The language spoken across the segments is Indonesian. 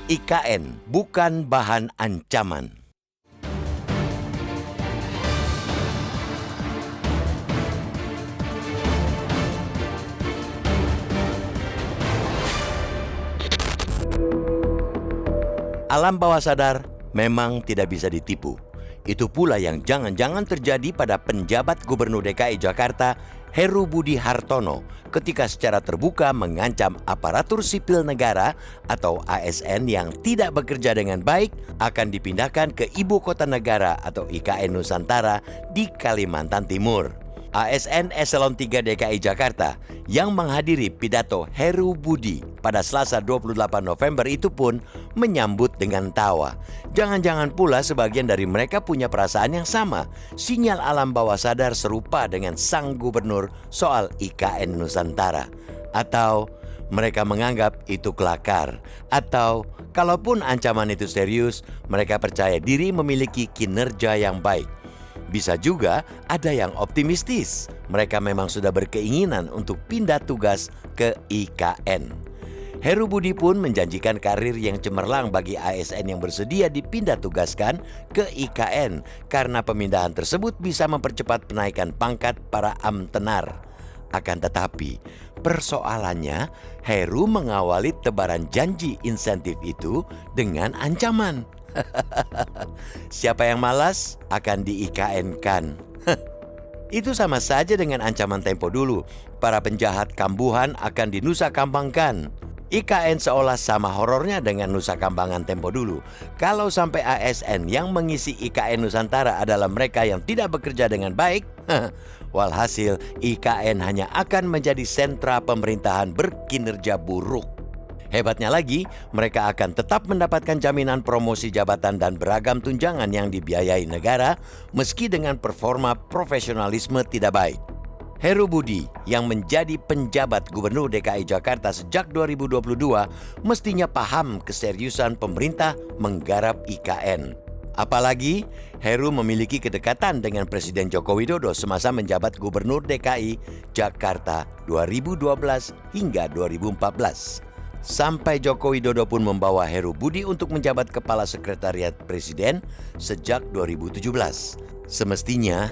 IKN bukan bahan ancaman. Alam bawah sadar memang tidak bisa ditipu. Itu pula yang jangan-jangan terjadi pada penjabat Gubernur DKI Jakarta Heru Budi Hartono ketika secara terbuka mengancam aparatur sipil negara atau ASN yang tidak bekerja dengan baik akan dipindahkan ke Ibu Kota Negara atau IKN Nusantara di Kalimantan Timur. ASN Eselon 3 DKI Jakarta yang menghadiri pidato Heru Budi pada Selasa 28 November itu pun menyambut dengan tawa. Jangan-jangan pula sebagian dari mereka punya perasaan yang sama. Sinyal alam bawah sadar serupa dengan sang gubernur soal IKN Nusantara. Atau mereka menganggap itu kelakar. Atau kalaupun ancaman itu serius, mereka percaya diri memiliki kinerja yang baik. Bisa juga ada yang optimistis. Mereka memang sudah berkeinginan untuk pindah tugas ke IKN. Heru Budi pun menjanjikan karir yang cemerlang bagi ASN yang bersedia dipindah tugaskan ke IKN karena pemindahan tersebut bisa mempercepat penaikan pangkat para amtenar. Akan tetapi, persoalannya Heru mengawali tebaran janji insentif itu dengan ancaman. Siapa yang malas akan di-IKN-kan. Itu sama saja dengan ancaman Tempo dulu. Para penjahat kambuhan akan dinusa kambangkan. IKN seolah sama horornya dengan Nusa Kambangan Tempo dulu. Kalau sampai ASN yang mengisi IKN Nusantara adalah mereka yang tidak bekerja dengan baik, walhasil IKN hanya akan menjadi sentra pemerintahan berkinerja buruk. Hebatnya lagi, mereka akan tetap mendapatkan jaminan promosi jabatan dan beragam tunjangan yang dibiayai negara meski dengan performa profesionalisme tidak baik. Heru Budi yang menjadi penjabat Gubernur DKI Jakarta sejak 2022 mestinya paham keseriusan pemerintah menggarap IKN. Apalagi Heru memiliki kedekatan dengan Presiden Joko Widodo semasa menjabat Gubernur DKI Jakarta 2012 hingga 2014. Sampai Joko Widodo pun membawa Heru Budi untuk menjabat Kepala Sekretariat Presiden sejak 2017. Semestinya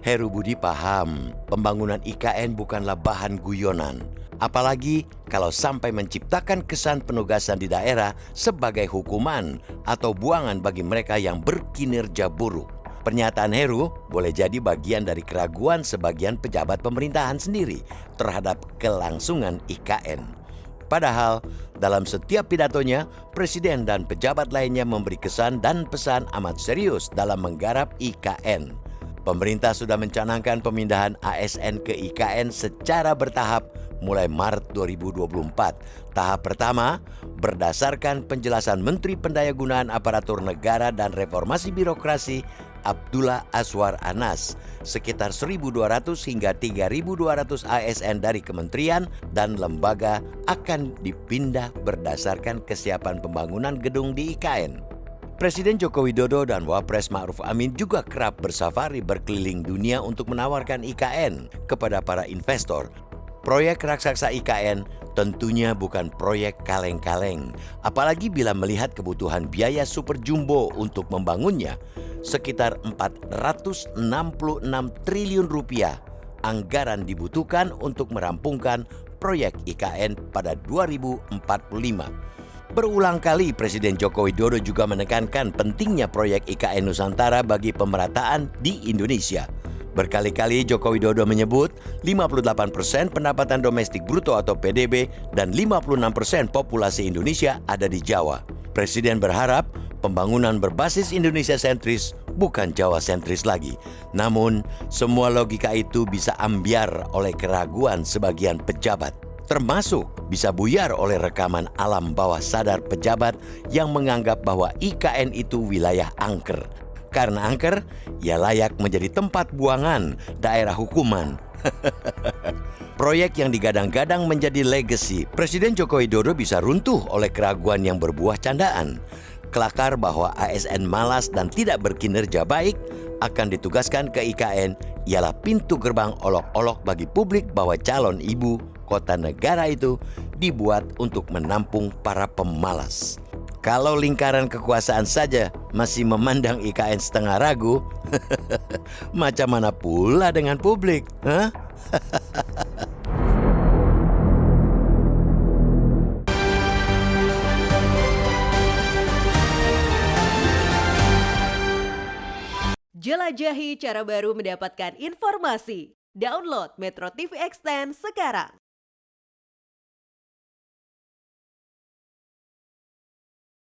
Heru Budi paham pembangunan IKN bukanlah bahan guyonan. Apalagi kalau sampai menciptakan kesan penugasan di daerah sebagai hukuman atau buangan bagi mereka yang berkinerja buruk. Pernyataan Heru boleh jadi bagian dari keraguan sebagian pejabat pemerintahan sendiri terhadap kelangsungan IKN. Padahal dalam setiap pidatonya, Presiden dan pejabat lainnya memberi kesan dan pesan amat serius dalam menggarap IKN. Pemerintah sudah mencanangkan pemindahan ASN ke IKN secara bertahap mulai Maret 2024. Tahap pertama berdasarkan penjelasan Menteri Pendayagunaan Aparatur Negara dan Reformasi Birokrasi Abdullah Azwar Anas, sekitar 1.200 hingga 3.200 ASN dari kementerian dan lembaga akan dipindah berdasarkan kesiapan pembangunan gedung di IKN. Presiden Joko Widodo dan Wapres Ma'ruf Amin juga kerap bersafari berkeliling dunia untuk menawarkan IKN kepada para investor. Proyek raksasa IKN tentunya bukan proyek kaleng-kaleng, apalagi bila melihat kebutuhan biaya super jumbo untuk membangunnya, sekitar 466 triliun rupiah anggaran dibutuhkan untuk merampungkan proyek IKN pada 2045. Berulang kali Presiden Joko Widodo juga menekankan pentingnya proyek IKN Nusantara bagi pemerataan di Indonesia. Berkali-kali Joko Widodo menyebut 58% pendapatan domestik bruto atau PDB dan 56% populasi Indonesia ada di Jawa. Presiden berharap pembangunan berbasis Indonesia sentris bukan Jawa sentris lagi. Namun, semua logika itu bisa ambyar oleh keraguan sebagian pejabat. Termasuk bisa buyar oleh rekaman alam bawah sadar pejabat yang menganggap bahwa IKN itu wilayah angker. Karena angker, ia layak menjadi tempat buangan daerah hukuman. Proyek yang digadang-gadang menjadi legacy Presiden Joko Widodo bisa runtuh oleh keraguan yang berbuah candaan. Kelakar bahwa ASN malas dan tidak berkinerja baik akan ditugaskan ke IKN ialah pintu gerbang olok-olok bagi publik bahwa calon ibu kota negara itu dibuat untuk menampung para pemalas. Kalau lingkaran kekuasaan saja masih memandang IKN setengah ragu, macam mana pula dengan publik? Hah? Jelajahi cara baru mendapatkan informasi. Download Metro TV Extend sekarang.